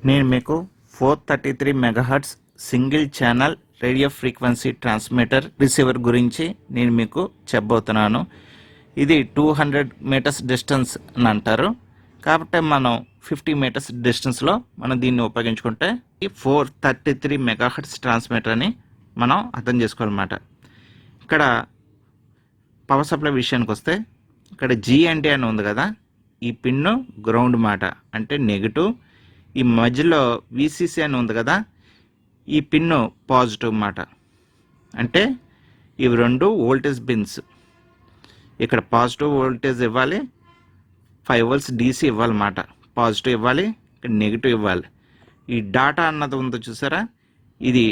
నేను మీకు 433 megahertz single channel radio frequency transmitter receiver గురించి నేను మీకు చెప్పబోతున్నాను. ఇది 200 మీటర్స్ డిస్టెన్స్ అని అంటారు. కాబట్టి మనం 50 మీటర్స్ డిస్టెన్స్లో మనం దీన్ని ఉపయోగించుకుంటే ఈ 433 మెగాహర్ట్జ్ ట్రాన్స్మిటర్ అని మనం అర్థం చేసుకోవాలన్నమాట. ఇక్కడ పవర్ సప్లై విషయానికి వస్తే ఇక్కడ GND అని ఉంది కదా, ఈ పిన్ను గ్రౌండ్ మాట అంటే నెగిటివ్. ఈ మధ్యలో VCC అని ఉంది కదా, ఈ పిన్ను పాజిటివ్ మాట అంటే ఇవి రెండు వోల్టేజ్ బిన్స్. ఇక్కడ పాజిటివ్ వోల్టేజ్ ఇవ్వాలి, 5 volts DC ఇవ్వాలన్నమాట. పాజిటివ్ ఇవ్వాలి, ఇక్కడ నెగిటివ్ ఇవ్వాలి. ఈ డాటా అన్నది ఉందో చూసారా, ఇది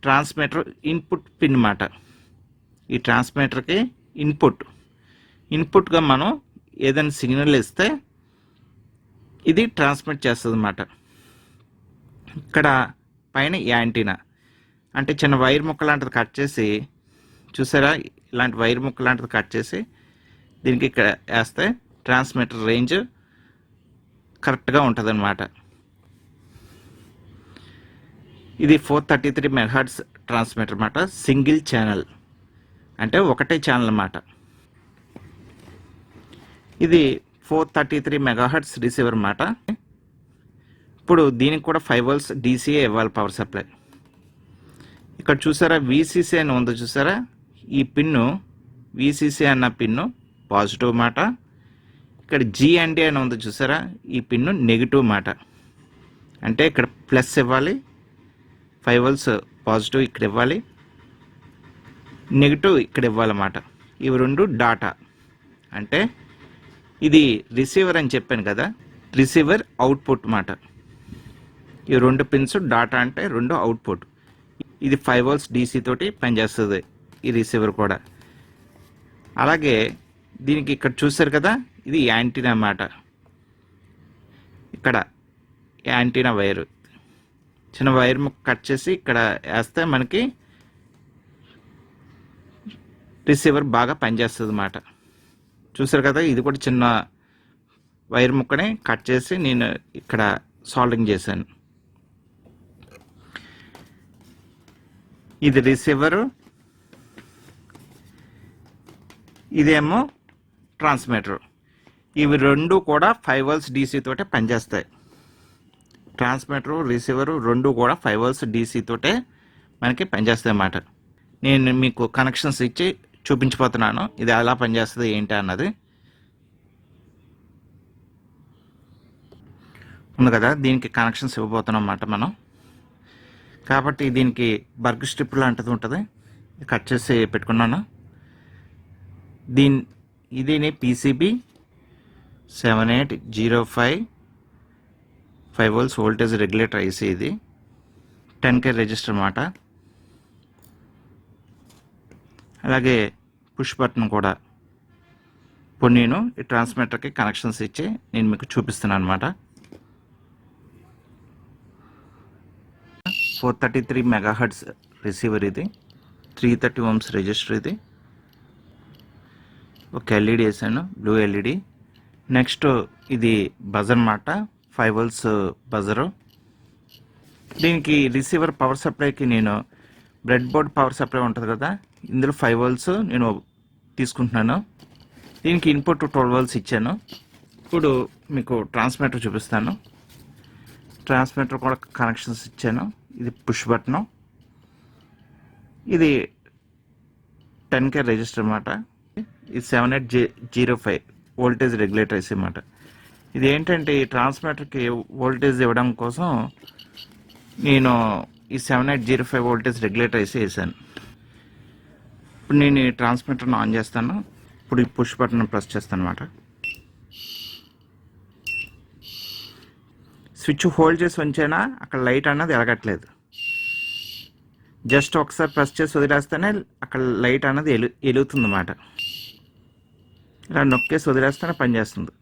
ట్రాన్స్మిటర్ ఇన్పుట్ పిన్ మాట. ఈ ట్రాన్స్మిటర్కి ఇన్పుట్గా మనం ఏదైనా సిగ్నల్ ఇస్తే ఇది ట్రాన్స్మిట్ చేస్తుంది అన్నమాట. ఇక్కడ పైన యాంటీనా అంటే చిన్న వైర్ ముక్క లాంటిది కట్ చేసి, చూసారా, ఇలాంటి వైర్ ముక్క లాంటిది కట్ చేసి దీనికి ఇక్కడ వేస్తే ట్రాన్స్మిటర్ రేంజ్ కరెక్ట్గా ఉంటుంది అన్నమాట. ఇది 433 మెగాహర్ట్జ్ ట్రాన్స్మిటర్ అన్నమాట. సింగిల్ ఛానల్ అంటే ఒకటే ఛానల్ అన్నమాట. ఇది 433 మెగాహర్ట్జ్ రిసీవర్ అన్నమాట. ఇప్పుడు దీనికి కూడా 5 volts DC ఇవ్వాలి పవర్ సప్లై. ఇక్కడ చూసారా VCC అని ఉందో చూసారా, ఈ పిన్ను VCC అన్న పిన్ను పాజిటివ్ మాట. ఇక్కడ GND అని ఉందో చూసారా, ఈ పిన్ను నెగిటివ్ మాట. అంటే ఇక్కడ ప్లస్ ఇవ్వాలి, 5 volts పాజిటివ్ ఇక్కడ ఇవ్వాలి, నెగిటివ్ ఇక్కడ ఇవ్వాలన్నమాట. ఇవి రెండు డాటా. అంటే ఇది రిసీవర్ అని చెప్పాను కదా, రిసీవర్ అవుట్పుట్ మాట. ఈ రెండు పిన్స్ డాటా అంటే రెండు అవుట్పుట్. ఇది 5 volts DC తోటి పనిచేస్తుంది ఈ రిసీవర్ కూడా. అలాగే దీనికి ఇక్కడ చూసారు కదా, ఇది యాంటీనా మాట. ఇక్కడ యాంటీనా వైరు, చిన్న వైర్ ముక్క కట్ చేసి ఇక్కడ వేస్తే మనకి రిసీవర్ బాగా పనిచేస్తుంది అన్నమాట. చూసారు కదా, ఇది కూడా చిన్న వైర్ ముక్కని కట్ చేసి నేను ఇక్కడ సాల్డింగ్ చేశాను. ఇది రిసీవరు, ఇదేమో ట్రాన్స్మిటర్. ఇవి రెండు కూడా 5 volts DC తోటే పనిచేస్తాయి. ట్రాన్స్మిటర్ రిసీవరు రెండు కూడా 5 volts DC తోటే మనకి పనిచేస్తాయి అన్నమాట. నేను మీకు కనెక్షన్స్ ఇచ్చి చూపించిపోతున్నాను ఇది ఎలా పనిచేస్తుంది ఏంటి అన్నది. ఉంది కదా, దీనికి కనెక్షన్స్ ఇవ్వబోతున్నాం అన్నమాట మనం. కాబట్టి దీనికి బర్గ్ స్ట్రిప్ లాంటిది ఉంటుంది, కట్ చేసి పెట్టుకున్నాను. ఇది PCB 7805 5 volts voltage regulator IC. ఇది 10K రెజిస్టర్ అన్నమాట. అలాగే పుష్ బటన్ కూడా ఇప్పుడు నేను ఈ ట్రాన్స్మిటర్కి కనెక్షన్స్ ఇచ్చి నేను మీకు చూపిస్తున్నాను అన్నమాట. 433 మెగాహర్ట్జ్ రిసీవర్ ఇది, 330 ohms రెజిస్టర్. ఇది ఒక LED వేసాను, బ్లూ LED. నెక్స్ట్ ఇది బజర్ అన్నమాట, 5 volts బజరు. దీనికి రిసీవర్ పవర్ సప్లైకి నేను బ్రెడ్ బోర్డ్ పవర్ సప్లై ఉంటుంది కదా, ఇందులో 5 volts నేను తీసుకుంటున్నాను. దీనికి ఇన్పుట్ 12 volts ఇచ్చాను. ఇప్పుడు మీకు ట్రాన్స్మిటర్ చూపిస్తాను. ట్రాన్స్మిటర్ కూడా కనెక్షన్స్ ఇచ్చాను. ఇది పుష్ బటను, ఇది 10K రెజిస్టర్ అన్నమాట. ఇది 7805 వోల్టేజ్ రెగ్యులేటర్ IC అన్నమాట. ఇది ఏంటంటే ఈ ట్రాన్స్మిటర్కి వోల్టేజ్ ఇవ్వడం కోసం నేను ఈ 7805 వోల్టేజ్ రెగ్యులేటర్ IC వేసాను. ఇప్పుడు నేను ఈ ట్రాన్స్మిటర్ను ఆన్ చేస్తాను. ఇప్పుడు ఈ పుష్ బటన్ ప్రెస్ చేస్తాను అన్నమాట. స్విచ్ హోల్డ్ చేసి ఉంచేనా అక్కడ లైట్ అన్నది ఎలగట్లేదు. జస్ట్ ఒకసారి ప్రెస్ చేసి వదిలేస్తేనే అక్కడ లైట్ అన్నది వెలుగుతుంది అన్నమాట. ఇలా నొక్కేసి వదిలేస్తేనే పనిచేస్తుంది.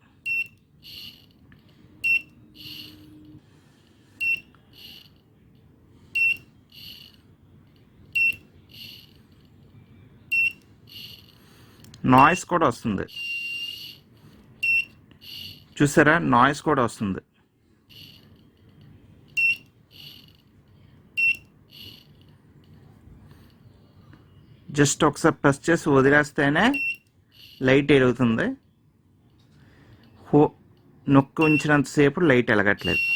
నాయిస్ కూడా వస్తుంది, చూసారా, నాయిస్ కూడా వస్తుంది. జస్ట్ ఒకసారి ప్రెస్ చేసి వదిలేస్తేనే లైట్ వెలుగుతుంది. నొక్కి ఉంచినంతసేపు లైట్ వెలగట్లేదు.